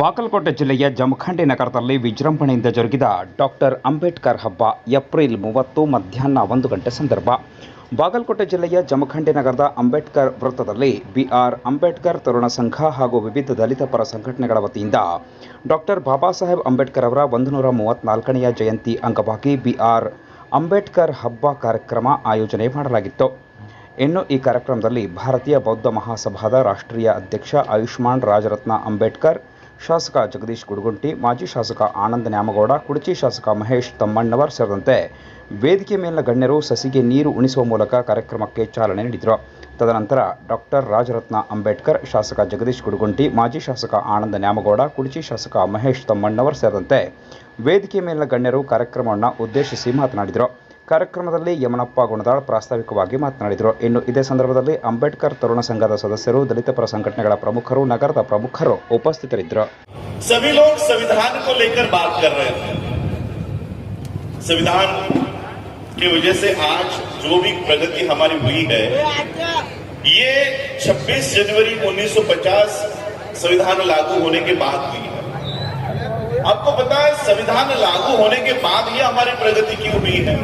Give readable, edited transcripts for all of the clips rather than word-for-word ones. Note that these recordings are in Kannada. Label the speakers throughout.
Speaker 1: ಬಾಗಲಕೋಟೆ ಜಿಲ್ಲೆಯ ಜಮಖಂಡಿ ನಗರದಲ್ಲಿ ವಿಜೃಂಭಣೆಯಿಂದ ಜರುಗಿದ ಡಾಕ್ಟರ್ ಅಂಬೇಡ್ಕರ್ ಹಬ್ಬ ಏಪ್ರಿಲ್ 30 ಮಧ್ಯಾಹ್ನ 1 ಗಂಟೆ ಸಂದರ್ಭ. ಬಾಗಲಕೋಟೆ ಜಿಲ್ಲೆಯ ಜಮಖಂಡಿ ನಗರದ ಅಂಬೇಡ್ಕರ್ ವೃತ್ತದಲ್ಲಿ ಬಿಆರ್ ಅಂಬೇಡ್ಕರ್ ತರುಣ ಸಂಘ ಹಾಗೂ ವಿವಿಧ ದಲಿತ ಪರ ಸಂಘಟನೆಗಳ ವತಿಯಿಂದ ಡಾಕ್ಟರ್ ಬಾಬಾ ಸಾಹೇಬ್ ಅಂಬೇಡ್ಕರ್ ಅವರ 134ನೇ ಜಯಂತಿ ಅಂಗವಾಗಿ ಬಿಆರ್ ಅಂಬೇಡ್ಕರ್ ಹಬ್ಬ ಕಾರ್ಯಕ್ರಮ ಆಯೋಜನೆ ಮಾಡಲಾಗಿತ್ತು. ಇನ್ನು ಈ ಕಾರ್ಯಕ್ರಮದಲ್ಲಿ ಭಾರತೀಯ ಬೌದ್ಧ ಮಹಾಸಭಾದ ರಾಷ್ಟ್ರೀಯ ಅಧ್ಯಕ್ಷ ಆಯುಷ್ಮಾನ್ ರಾಜರತ್ನ ಅಂಬೇಡ್ಕರ್, ಶಾಸಕ ಜಗದೀಶ್ ಗುಡಗುಂಟಿ, ಮಾಜಿ ಶಾಸಕ ಆನಂದ ನ್ಯಾಮಗೌಡ, ಕುಡಚಿ ಶಾಸಕ ಮಹೇಶ್ ತಮ್ಮಣ್ಣವರ್ ಸೇರಿದಂತೆ ವೇದಿಕೆ ಮೇಲಿನ ಗಣ್ಯರು ಸಸಿಗೆ ನೀರು ಉಣಿಸುವ ಮೂಲಕ ಕಾರ್ಯಕ್ರಮಕ್ಕೆ ಚಾಲನೆ ನೀಡಿದರು. ತದನಂತರ ಡಾಕ್ಟರ್ ರಾಜರತ್ನ ಅಂಬೇಡ್ಕರ್, ಶಾಸಕ ಜಗದೀಶ್ ಗುಡಗುಂಟಿ, ಮಾಜಿ ಶಾಸಕ ಆನಂದ ನ್ಯಾಮಗೌಡ, ಕುಡಚಿ ಶಾಸಕ ಮಹೇಶ್ ತಮ್ಮಣ್ಣವರ್ ಸೇರಿದಂತೆ ವೇದಿಕೆ ಮೇಲಿನ ಗಣ್ಯರು ಕಾರ್ಯಕ್ರಮವನ್ನು ಉದ್ದೇಶಿಸಿ ಮಾತನಾಡಿದರು. ಕಾರ್ಯಕ್ರಮದಲ್ಲಿ ಯಮನಪ್ಪ ಗುಣದಾಳ್ ಪ್ರಾಸ್ತಾವಿಕವಾಗಿ ಮಾತನಾಡಿದರು. ಇನ್ನು ಇದೇ ಸಂದರ್ಭದಲ್ಲಿ ಅಂಬೇಡ್ಕರ್ ತರುಣ ಸಂಘದ ಸದಸ್ಯರು, ದಲಿತ ಪರ ಸಂಘಟನೆಗಳ ಪ್ರಮುಖರು, ನಗರದ ಪ್ರಮುಖರು ಉಪಸ್ಥಿತರಿದ್ದರು.
Speaker 2: सभी लोग संविधान को लेकर बात कर रहे थे. संविधान की वजह से आज जो भी प्रगति हमारी हुई है, ये 26 जनवरी 1950 संविधान लागू होने के बाद हुई है. आपको पता है, संविधान लागू होने के बाद ही हमारी प्रगति की हुई है.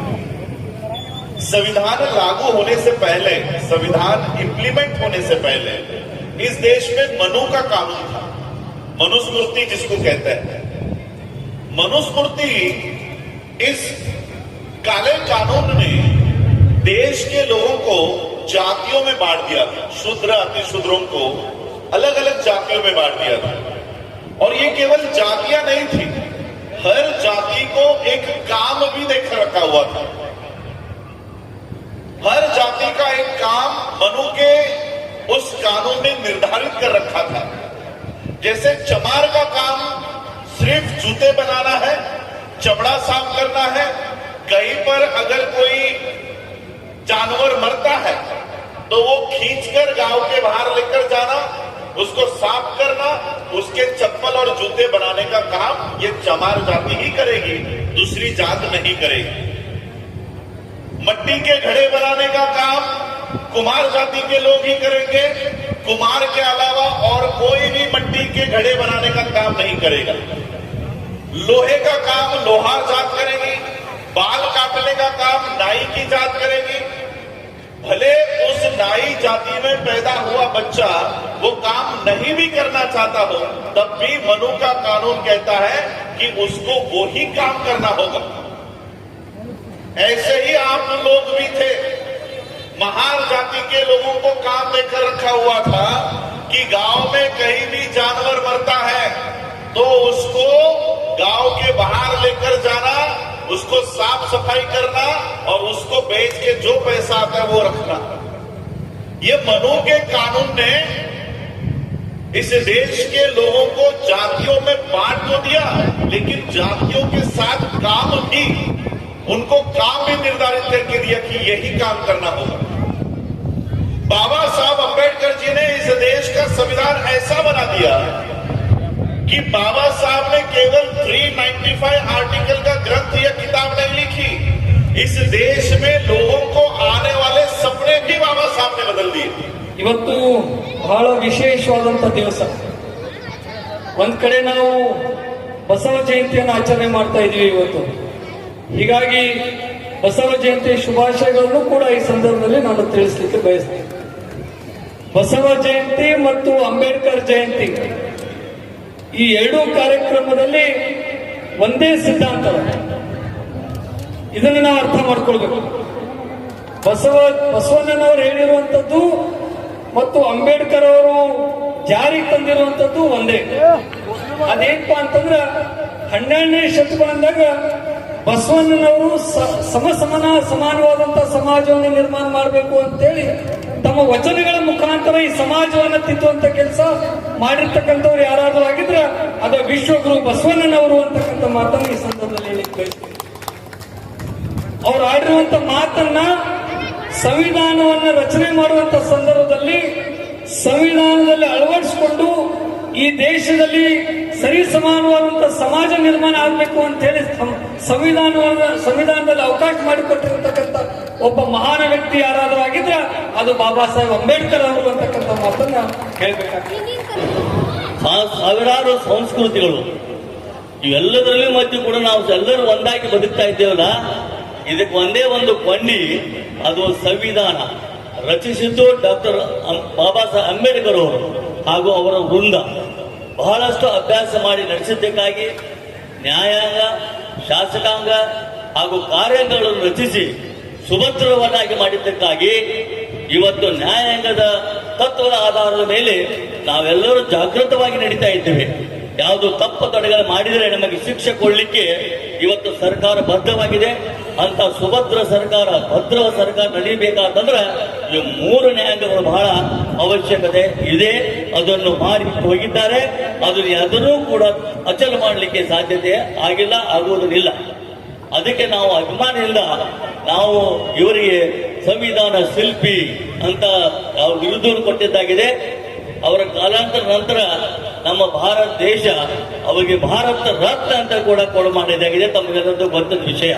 Speaker 2: संविधान लागू होने से पहले, संविधान इंप्लीमेंट होने से पहले इस देश में मनु का कानून था. मनुस्मृति जिसको कहते हैं, मनुस्मृति इस काले कानून ने देश के लोगों को जातियों में बांट दिया था. शूद्र अतिशूद्रों को अलग अलग जातियों में बांट दिया था. और ये केवल जातियां नहीं थी, हर जाति को एक काम भी देख रखा हुआ था. हर जाति का एक काम मनु के उस कानून ने निर्धारित कर रखा था. जैसे चमार का काम सिर्फ जूते बनाना है, चमड़ा साफ करना है. कहीं पर अगर कोई जानवर मरता है तो वो खींचकर गांव के बाहर लेकर जाना, उसको साफ करना, उसके चप्पल और जूते बनाने का काम ये चमार जाति ही करेगी, दूसरी जात नहीं करेगी. मट्टी के घड़े बनाने का काम कुमार जाति के लोग ही करेंगे. कुमार के अलावा और कोई भी मट्टी के घड़े बनाने का काम नहीं करेगा. लोहे का काम लोहार जात करेगी. बाल काटने का काम नाई की जात करेगी. भले उस नाई जाति में पैदा हुआ बच्चा वो काम नहीं भी करना चाहता हो, तब भी मनु का कानून कहता है कि उसको वो ही काम करना होगा. ऐसे ही आप लोग भी थे. महार जाति के लोगों को काम देकर रखा हुआ था कि गांव में कहीं भी जानवर मरता है तो उसको गांव के बाहर लेकर जाना, उसको साफ सफाई करना और उसको बेच के जो पैसा आता है वो रखना. ये मनु के कानून ने इस देश के लोगों को जातियों में बांट तो दिया, लेकिन जातियों के साथ काम भी, उनको काम भी निर्धारित करके दिया कि यही काम करना होगा. बाबा साहब अंबेडकर जी ने इस देश का संविधान ऐसा बना दिया कि बाबा साहब ने केवल 395 आर्टिकल का ग्रंथ या किताब नहीं लिखी. इस देश में लोगों को आने वाले सपने भी बाबा साहब ने बदल दिए.
Speaker 3: ಇವತ್ತು ಬಹಳ ವಿಶೇಷವಾದಂತ ದಿವಸ. ಒಂದ್ ಕಡೆ ನಾವು ಬಸವ ಜಯಂತಿಯನ್ನು ಆಚರಣೆ ಮಾಡ್ತಾ ಇದೀವಿ ಇವತ್ತು. ಹೀಗಾಗಿ ಬಸವ ಜಯಂತಿ ಶುಭಾಶಯಗಳನ್ನು ಕೂಡ ಈ ಸಂದರ್ಭದಲ್ಲಿ ನಾನು ತಿಳಿಸಲಿಕ್ಕೆ ಬಯಸ್ತೇನೆ. ಬಸವ ಜಯಂತಿ ಮತ್ತು ಅಂಬೇಡ್ಕರ್ ಜಯಂತಿ ಈ ಎರಡೂ ಕಾರ್ಯಕ್ರಮದಲ್ಲಿ ಒಂದೇ ಸಿದ್ಧಾಂತ. ಇದನ್ನು ನಾವು ಅರ್ಥ ಮಾಡ್ಕೊಳ್ಬೇಕು. ಬಸವಣ್ಣನವರು ಹೇಳಿರುವಂತದ್ದು ಮತ್ತು ಅಂಬೇಡ್ಕರ್ ಅವರು ಜಾರಿಗೆ ತಂದಿರುವಂತದ್ದು ಒಂದೇ. ಅದೇನಪ್ಪ ಅಂತಂದ್ರೆ 12ನೇ ಶತಮಾನದಾಗ ಬಸವಣ್ಣನವರು ಸಮಾನವಾದಂತಹ ಸಮಾಜವನ್ನು ನಿರ್ಮಾಣ ಮಾಡಬೇಕು ಅಂತೇಳಿ ತಮ್ಮ ವಚನಗಳ ಮುಖಾಂತರ ಈ ಸಮಾಜವನ್ನು ತಿದ್ದುವಂತ ಕೆಲಸ ಮಾಡಿರ್ತಕ್ಕಂಥವ್ರು ಯಾರಾದ್ರೂ ಆಗಿದ್ರೆ ಅದು ವಿಶ್ವಗುರು ಬಸವಣ್ಣನವರು ಅಂತಕ್ಕಂಥ ಮಾತನ್ನು ಈ ಸಂದರ್ಭದಲ್ಲಿ ಹೇಳಿ ಬಯಸ್ತೀನಿ. ಅವ್ರು ಆಡಿರುವಂತ ಮಾತನ್ನ ಸಂವಿಧಾನವನ್ನು ರಚನೆ ಮಾಡುವಂತ ಸಂದರ್ಭದಲ್ಲಿ ಸಂವಿಧಾನದಲ್ಲಿ ಅಳವಡಿಸಿಕೊಂಡು ಈ ದೇಶದಲ್ಲಿ ಸರಿ ಸಮಾನವಾದಂತಹ ಸಮಾಜ ನಿರ್ಮಾಣ ಆಗಬೇಕು ಅಂತ ಹೇಳಿ ಸಂವಿಧಾನದಲ್ಲಿ ಅವಕಾಶ ಮಾಡಿಕೊಟ್ಟಿರತಕ್ಕಂಥ ಒಬ್ಬ ಮಹಾನ್ ವ್ಯಕ್ತಿ ಯಾರಾದ್ರೂ ಆಗಿದ್ರೆ ಅದು ಬಾಬಾ ಸಾಹೇಬ್ ಅಂಬೇಡ್ಕರ್ ಅವರು ಅಂತಕ್ಕಂಥ ಮಾತನ್ನ ಹೇಳ್ಬೇಕಾಗ್ತದೆ.
Speaker 4: ಸಾವಿರಾರು ಸಂಸ್ಕೃತಿಗಳು ಇವೆಲ್ಲದರಲ್ಲೂ ಮಧ್ಯೆ ಕೂಡ ನಾವು ಎಲ್ಲರೂ ಒಂದಾಗಿ ಬದುಕ್ತಾ ಇದ್ದೇವಲ್ಲ, ಇದಕ್ಕೆ ಒಂದೇ ಒಂದು ಕೊಂಡಿ, ಅದು ಸಂವಿಧಾನ. ರಚಿಸಿದ್ದು ಡಾಕ್ಟರ್ ಬಾಬಾ ಸಾಹೇಬ್ ಅಂಬೇಡ್ಕರ್ ಅವರು ಹಾಗೂ ಅವರ ವೃಂದ. ಬಹಳಷ್ಟು ಅಭ್ಯಾಸ ಮಾಡಿ ನಡೆಸಿದ್ದಕ್ಕಾಗಿ ನ್ಯಾಯಾಂಗ, ಶಾಸಕಾಂಗ ಹಾಗೂ ಕಾರ್ಯಾಂಗಗಳನ್ನು ರಚಿಸಿ ಸುಭದ್ರವನ್ನಾಗಿ ಮಾಡಿದ್ದಕ್ಕಾಗಿ ಇವತ್ತು ನ್ಯಾಯಾಂಗದ ತತ್ವದ ಆಧಾರದ ಮೇಲೆ ನಾವೆಲ್ಲರೂ ಜಾಗೃತವಾಗಿ ನಡೀತಾ ಇದ್ದೇವೆ. ಯಾವುದು ತಪ್ಪು ತಡೆಗಳು ಮಾಡಿದರೆ ನಮಗೆ ಶಿಕ್ಷೆ ಕೊಡಲಿಕ್ಕೆ ಇವತ್ತು ಸರ್ಕಾರ ಬದ್ಧವಾಗಿದೆ. ಅಂತ ಸುಭದ್ರ ಸರ್ಕಾರ, ಭದ್ರ ಸರ್ಕಾರ ನಡೀಬೇಕಾದಂದ್ರೆ ಈ 3 ನ್ಯಾಯಾಂಗಗಳು ಬಹಳ ಅವಶ್ಯಕತೆ ಇದೆ. ಅದನ್ನು ಮಾಡಿ ಹೋಗಿದ್ದಾರೆ. ಅದನ್ನು ಕೂಡ ಅಚಲ ಮಾಡಲಿಕ್ಕೆ ಸಾಧ್ಯತೆ ಆಗಿಲ್ಲ, ಆಗುವುದಿಲ್ಲ. ಅದಕ್ಕೆ ನಾವು ಅಭಿಮಾನದಿಂದ ನಾವು ಇವರಿಗೆ ಸಂವಿಧಾನ ಶಿಲ್ಪಿ ಅಂತ ನಾವು ಬಿರುದನ್ನು ಕೊಟ್ಟಿದ್ದಾಗಿದೆ. ಅವರ ಕಾಲಾಂತರ ನಂತರ ನಮ್ಮ ಭಾರತ ದೇಶ ಅವರಿಗೆ ಭಾರತ ರತ್ನ ಅಂತ ಕೂಡ ಕೊಡು ಮಾಡಿದ್ದಾಗಿದೆ. ತಮಗೆಲ್ಲರಿಗೂ ಗೊತ್ತಿದ್ದ ವಿಷಯ.